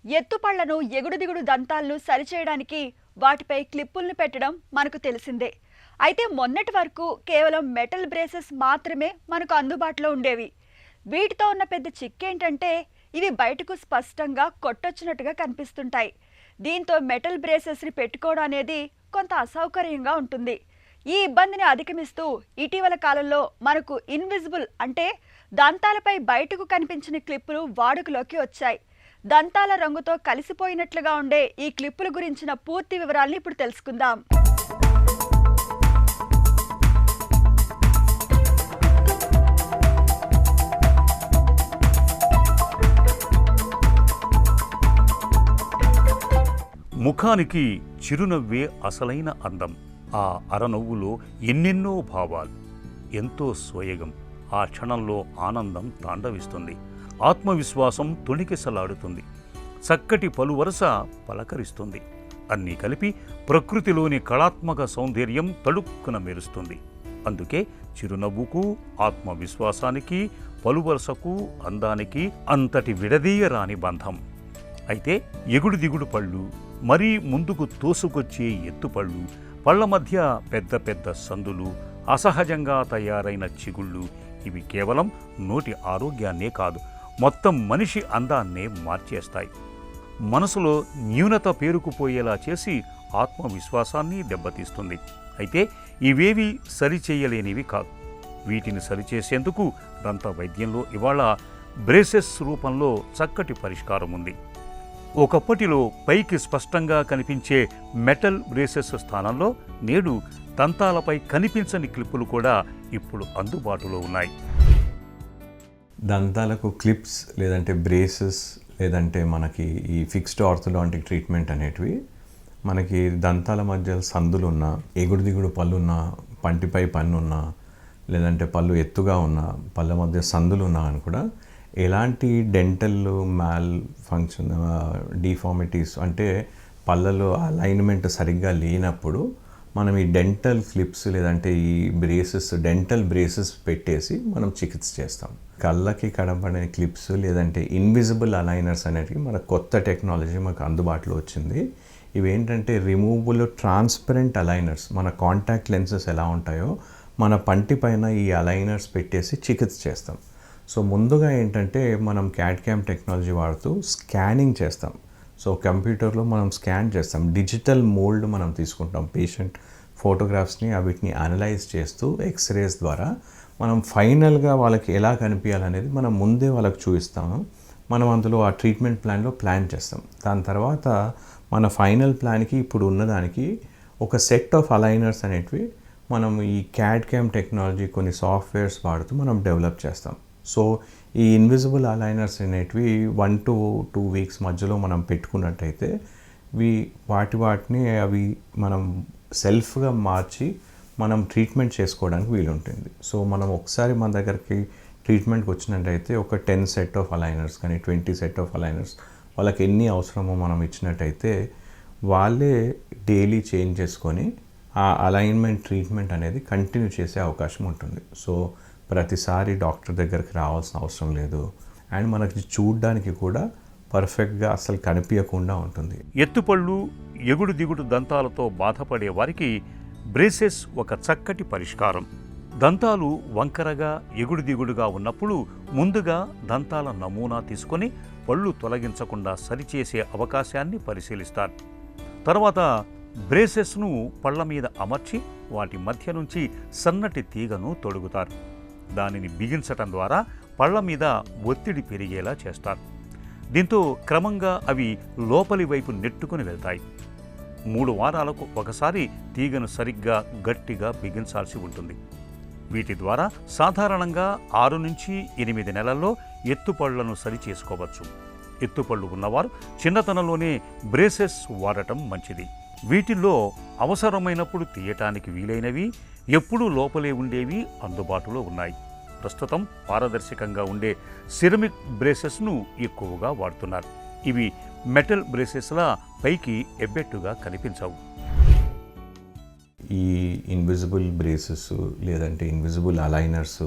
ఎత్తుపళ్లను ఎగుడు-దిగుడు దంతాలను సరిచేయడానికి వాటిపై క్లిప్పులను పెట్టడం మనకు తెలిసిందే. అయితే మొన్నటి వరకు కేవలం మెటల్ బ్రేసెస్ మాత్రమే మనకు అందుబాటులో ఉండేవి. వీటితో ఉన్న పెద్ద చిక్కేంటంటే ఇవి బయటకు స్పష్టంగా కొట్టొచ్చినట్టుగా కనిపిస్తుంటాయి. దీంతో మెటల్ బ్రేసెస్ని పెట్టుకోవడం అనేది కొంత అసౌకర్యంగా ఉంటుంది. ఈ ఇబ్బందిని అధిగమిస్తూ ఇటీవల కాలంలో మనకు ఇన్విజిబుల్ అంటే దంతాలపై బయటకు కనిపించిన క్లిప్పులు వాడుకలోకి వచ్చాయి. దంతాల రంగుతో కలిసిపోయినట్లుగా ఉండే ఈ క్లిప్పుల గురించిన పూర్తి వివరాలను ఇప్పుడు తెలుసుకుందాం. ముఖానికి చిరునవ్వే అసలైన అందం. ఆ అరనవ్వులో ఎన్నెన్నో భావాలు, ఎంతో సోయగం. ఆ క్షణంలో ఆనందం తాండవిస్తుంది, ఆత్మవిశ్వాసం తొణికిసలాడుతుంది, చక్కటి పలువరస పలకరిస్తుంది. అన్నీ కలిపి ప్రకృతిలోని కళాత్మక సౌందర్యం తడుక్కున మెరుస్తుంది. అందుకే చిరునవ్వుకు, ఆత్మవిశ్వాసానికి, పలువరసకు, అందానికి అంతటి విడదీయరాని బంధం. అయితే ఎగుడు దిగుడు పళ్ళు, మరీ ముందుకు తోసుకొచ్చే ఎత్తుపళ్ళు, పళ్ల మధ్య పెద్ద పెద్ద సందులు, అసహజంగా తయారైన చిగుళ్ళు, ఇవి కేవలం నోటి ఆరోగ్యాన్నే కాదు, మొత్తం మనిషి అందాన్నే మార్చేస్తాయి. మనసులో న్యూనత పేరుకుపోయేలా చేసి ఆత్మవిశ్వాసాన్ని దెబ్బతీస్తుంది. అయితే ఇవేవి సరిచేయలేనివి కాదు. వీటిని సరిచేసేందుకు దంత వైద్యంలో ఇవాళ బ్రేసెస్ రూపంలో చక్కటి పరిష్కారం ఉంది. ఒకప్పటిలో పైకి స్పష్టంగా కనిపించే మెటల్ బ్రేసెస్ స్థానంలో నేడు దంతాలపై కనిపించని క్లిప్పులు కూడా ఇప్పుడు అందుబాటులో ఉన్నాయి. దంతాలకు క్లిప్స్ లేదంటే బ్రేసెస్ లేదంటే మనకి ఈ ఫిక్స్డ్ ఆర్థోడాంటిక్ ట్రీట్మెంట్ అనేటివి మనకి దంతాల మధ్య సందులున్నా, ఎగుడు దిగుడు పళ్ళున్నా, పంటిపై పన్నున్నా, లేదంటే పళ్ళు ఎత్తుగా ఉన్నా, పళ్ళ మధ్య సందులు ఉన్నా అని కూడా ఎలాంటి డెంటల్ మ్యాల్ ఫంక్షన్ డిఫార్మిటీస్ అంటే పళ్ళలో అలైన్మెంట్ సరిగ్గా లేనప్పుడు మనం ఈ డెంటల్ క్లిప్స్ లేదంటే ఈ బ్రేసెస్, డెంటల్ బ్రేసెస్ పెట్టేసి మనం చికిత్స చేస్తాం. కళ్ళకి కనపడే క్లిప్స్ లేదంటే ఇన్విజిబుల్ అలైనర్స్ అనేటివి మన కొత్త టెక్నాలజీ మనకు అందుబాటులో వచ్చింది. ఇవేంటంటే రిమూవబుల్ ట్రాన్స్పరెంట్ అలైనర్స్. మన కాంటాక్ట్ లెన్సెస్ ఎలా ఉంటాయో మన పంటి పైన ఈ అలైనర్స్ పెట్టేసి చికిత్స చేస్తాం. సో ముందుగా ఏంటంటే మనం క్యాడ్ క్యామ్ టెక్నాలజీ వాడుతూ స్కానింగ్ చేస్తాం. సో కంప్యూటర్లో మనం స్కాన్ చేస్తాం, డిజిటల్ మోల్డ్ మనం తీసుకుంటాం. పేషెంట్ ఫోటోగ్రాఫ్స్ని వీటిని అనలైజ్ చేస్తూ ఎక్స్రేస్ ద్వారా మనం ఫైనల్గా వాళ్ళకి ఎలా కనిపించాలనేది మనం ముందే వాళ్ళకి చూపిస్తాము. మనం అందులో ఆ ట్రీట్మెంట్ ప్లాన్లో ప్లాన్ చేస్తాం. దాని తర్వాత మన ఫైనల్ ప్లాన్కి ఇప్పుడు ఉన్నదానికి ఒక సెట్ ఆఫ్ అలైనర్స్ అనేటివి మనం ఈ క్యాడ్ క్యామ్ టెక్నాలజీ కొన్ని సాఫ్ట్వేర్స్ వాడుతూ మనం డెవలప్ చేస్తాం. సో ఈ ఇన్విజిబుల్ అలైనర్స్ అనేటివి 1 to 2 weeks మధ్యలో మనం పెట్టుకున్నట్టయితే వాటిని అవి మనం సెల్ఫ్గా మార్చి మనం ట్రీట్మెంట్ చేసుకోవడానికి వీలుంటుంది. సో మనం ఒకసారి మన దగ్గరికి ట్రీట్మెంట్కి వచ్చినట్టయితే ఒక 10 సెట్ ఆఫ్ అలైనర్స్ కానీ 20 సెట్ ఆఫ్ అలైనర్స్ వాళ్ళకి ఎన్ని అవసరమో మనం ఇచ్చినట్టయితే వాళ్ళే డైలీ చేంజ్ చేసుకొని ఆ అలైన్మెంట్ ట్రీట్మెంట్ అనేది కంటిన్యూ చేసే అవకాశం ఉంటుంది. సో ప్రతిసారి డాక్టర్ దగ్గరికి రావాల్సిన అవసరం లేదు. అండ్ మనకి చూడడానికి కూడా పర్ఫెక్ట్గా అసలు కనిపించకుండా ఉంటుంది. ఎత్తుపళ్ళు, ఎగుడు దిగుడు దంతాలతో బాధపడే వారికి బ్రేసెస్ ఒక చక్కటి పరిష్కారం. దంతాలు వంకరగా, ఎగుడు దిగుడుగా ఉన్నప్పుడు ముందుగా దంతాల నమూనా తీసుకొని పళ్ళు తొలగించకుండా సరిచేసే అవకాశాన్ని పరిశీలిస్తారు. తర్వాత బ్రేసెస్ను పళ్ల మీద అమర్చి వాటి మధ్య నుంచి సన్నటి తీగను తొడుగుతారు. దానిని బిగించటం ద్వారా పళ్ల మీద ఒత్తిడి పెరిగేలా చేస్తారు. దీంతో క్రమంగా అవి లోపలి వైపు నెట్టుకుని వెళ్తాయి. 3 వారాలకు ఒకసారి తీగను సరిగ్గా గట్టిగా బిగించాల్సి ఉంటుంది. వీటి ద్వారా సాధారణంగా 6 నుంచి 8 నెలల్లో ఎత్తుపళ్లను సరిచేసుకోవచ్చు. ఎత్తుపళ్ళు ఉన్నవారు చిన్నతనంలోనే బ్రేసెస్ వాడటం మంచిది. వీటిల్లో అవసరమైనప్పుడు తీయటానికి వీలైనవి, ఎప్పుడూ లోపలే ఉండేవి అందుబాటులో ఉన్నాయి. ప్రస్తుతం పారదర్శకంగా ఉండే సిరమిక్ బ్రేసెస్ను ఎక్కువగా వాడుతున్నారు. ఇవి మెటల్ బ్రేసెస్లా పైకి ఎబ్బెట్టుగా కనిపించవు. ఈ ఇన్విజిబుల్ బ్రేసెస్ లేదంటే ఇన్విజిబుల్ అలైనర్స్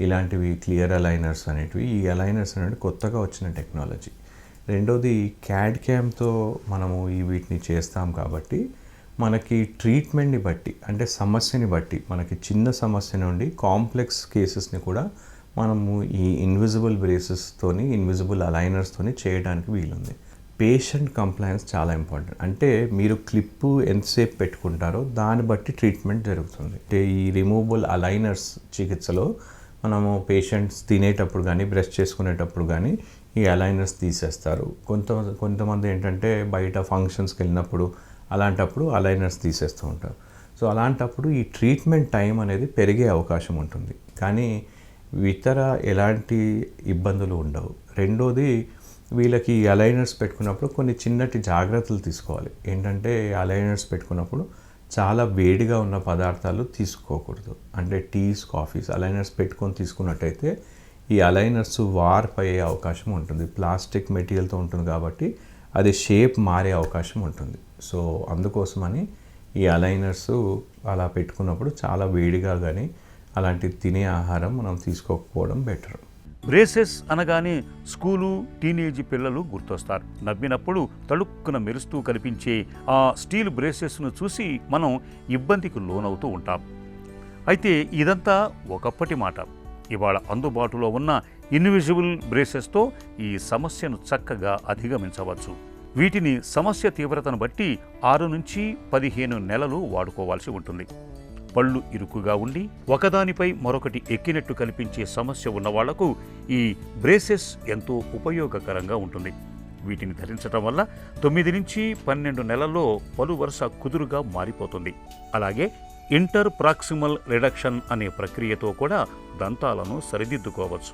ఇలాంటివి క్లియర్ అలైనర్స్ అనేటివి, ఈ అలైనర్స్ అనేవి కొత్తగా వచ్చిన టెక్నాలజీ. రెండోది క్యాడ్ క్యామ్తో మనము వీటిని చేస్తాం కాబట్టి మనకి ట్రీట్మెంట్ని బట్టి అంటే సమస్యని బట్టి మనకి చిన్న సమస్య నుండి కాంప్లెక్స్ కేసెస్ని కూడా మనము ఈ ఇన్విజిబుల్ బ్రేసెస్తోని ఇన్విజిబుల్ అలైనర్స్తోని చేయడానికి వీలుంది. పేషెంట్ కంప్లైన్స్ చాలా ఇంపార్టెంట్. అంటే మీరు క్లిప్పు ఎంతసేపు పెట్టుకుంటారో దాన్ని బట్టి ట్రీట్మెంట్ జరుగుతుంది. అంటే ఈ రిమూవబుల్ అలైనర్స్ చికిత్సలో మనము పేషెంట్స్ తినేటప్పుడు కానీ బ్రష్ చేసుకునేటప్పుడు కానీ ఈ అలైనర్స్ తీసేస్తారు. కొంతమంది ఏంటంటే బయట ఫంక్షన్స్కి వెళ్ళినప్పుడు అలాంటప్పుడు అలైనర్స్ తీసేస్తూ ఉంటారు. సో అలాంటప్పుడు ఈ ట్రీట్మెంట్ టైం అనేది పెరిగే అవకాశం ఉంటుంది, కానీ ఇతర ఎలాంటి ఇబ్బందులు ఉండవు. రెండోది వీళ్ళకి అలైనర్స్ పెట్టుకున్నప్పుడు కొన్ని చిన్నటి జాగ్రత్తలు తీసుకోవాలి. ఏంటంటే అలైనర్స్ పెట్టుకున్నప్పుడు చాలా వేడిగా ఉన్న పదార్థాలు తీసుకోకూడదు. అంటే టీస్, కాఫీస్ అలైనర్స్ పెట్టుకొని తీసుకున్నట్టయితే ఈ అలైనర్స్ వార్ప్ అయ్యే అవకాశం ఉంటుంది. ప్లాస్టిక్ మెటీరియల్తో ఉంటుంది కాబట్టి అది షేప్ మారే అవకాశం ఉంటుంది. సో అందుకోసమని ఈ అలైనర్స్ అలా పెట్టుకున్నప్పుడు చాలా వేడిగా కానీ అలాంటి తినే ఆహారం మనం తీసుకోకపోవడం బెటర్. బ్రేసెస్ అనగానే స్కూలు, టీనేజ్ పిల్లలు గుర్తొస్తారు. నవ్వినప్పుడు తళుక్కున మెరుస్తూ కనిపించే ఆ స్టీల్ బ్రేసెస్ను చూసి మనం ఇబ్బందికి లోనవుతూ ఉంటాం. అయితే ఇదంతా ఒకప్పటి మాట. ఇవాళ అందుబాటులో ఉన్న ఇన్విజిబుల్ బ్రేసెస్తో ఈ సమస్యను చక్కగా అధిగమించవచ్చు. వీటిని సమస్య తీవ్రతను బట్టి 6 నుంచి 15 నెలలు వాడుకోవాల్సి ఉంటుంది. పళ్ళు ఇరుకుగా ఉండి ఒకదానిపై మరొకటి ఎక్కినట్టు కనిపించే సమస్య ఉన్న వాళ్లకు ఈ బ్రేసెస్ ఎంతో ఉపయోగకరంగా ఉంటుంది. వీటిని ధరించడం వల్ల 9 నుంచి 12 నెలల్లో పలు వరుస కుదురుగా మారిపోతుంది. అలాగే ఇంటర్ ప్రాక్సిమల్ రిడక్షన్ అనే ప్రక్రియతో కూడా దంతాలను సరిదిద్దుకోవచ్చు.